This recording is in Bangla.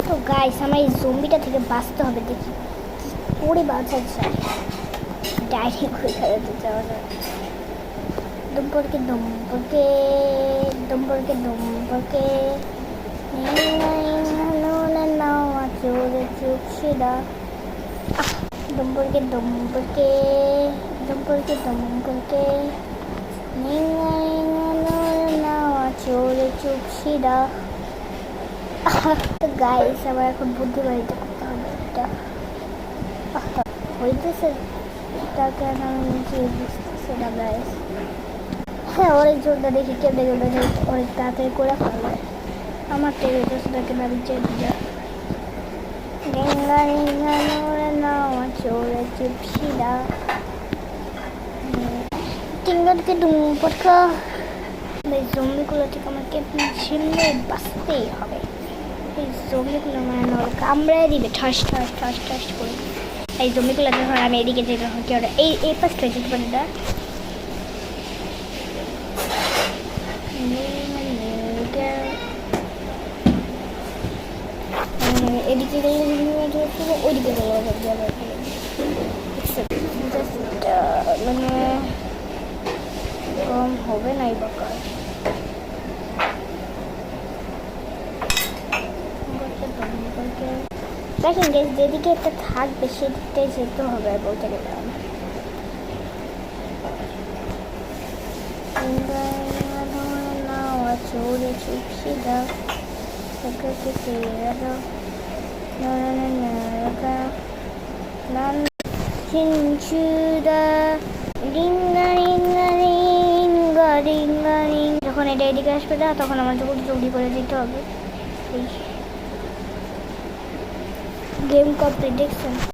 তো গাইস আমার এই জম্বিটা থেকে বাঁচতে হবে, দেখি পরে বাঁচা যায়। ডাইরেক্ট হয়ে খেলাতে যাওয়া যায়। দুম্পরকে দুম্পরকে দুম্পরকে দুম্পরকে চোরে চুপসিদা দুম্পরকে দুম্পরকে দুম্পরকে দুম্পরকে চোরে চুপসিদা। তো গাইস আমার এখন বুদ্ধি বাড়িতে করতে হবে এটা হইতেছে, এটা কেন আমি নিজে বুঝতেছি না গাইস। হ্যাঁ অনেক জোরটা দেখি কেমনে কেমনে অনেক তাড়াতাড়ি করে ফেলে। আমার টেবিল দোষটাকে আমি চেয়ে যায় চোরে চুপসিদা টিঙ্গরকে দুম্পরকা। এই জম্বিগুলো থেকে আমাকে ছিমলে বাঁচতেই হবে। এই জমিগুলো মানে নল কামড়ায় দিবে ঠাস ঠাস ঠাস ঠাস করে। এই জমিগুলো যখন আমি এদিকে যেতে হয় কি ওরা এই পাশটা যেতে পারি না। এদিকে গেলে ওইদিকে মানে কম হবে না এই বাকার। দেখেন গ্যাস যেদিকে একটা থাকবে সেদিকটাই যেতে হবে বলতে গেলাম। চোরে চুপসিদা যখন এটা এদিকে আসবে না তখন আমার যখন জলদি করে দিতে হবে। গেম কমপ্লিট দেখছেন।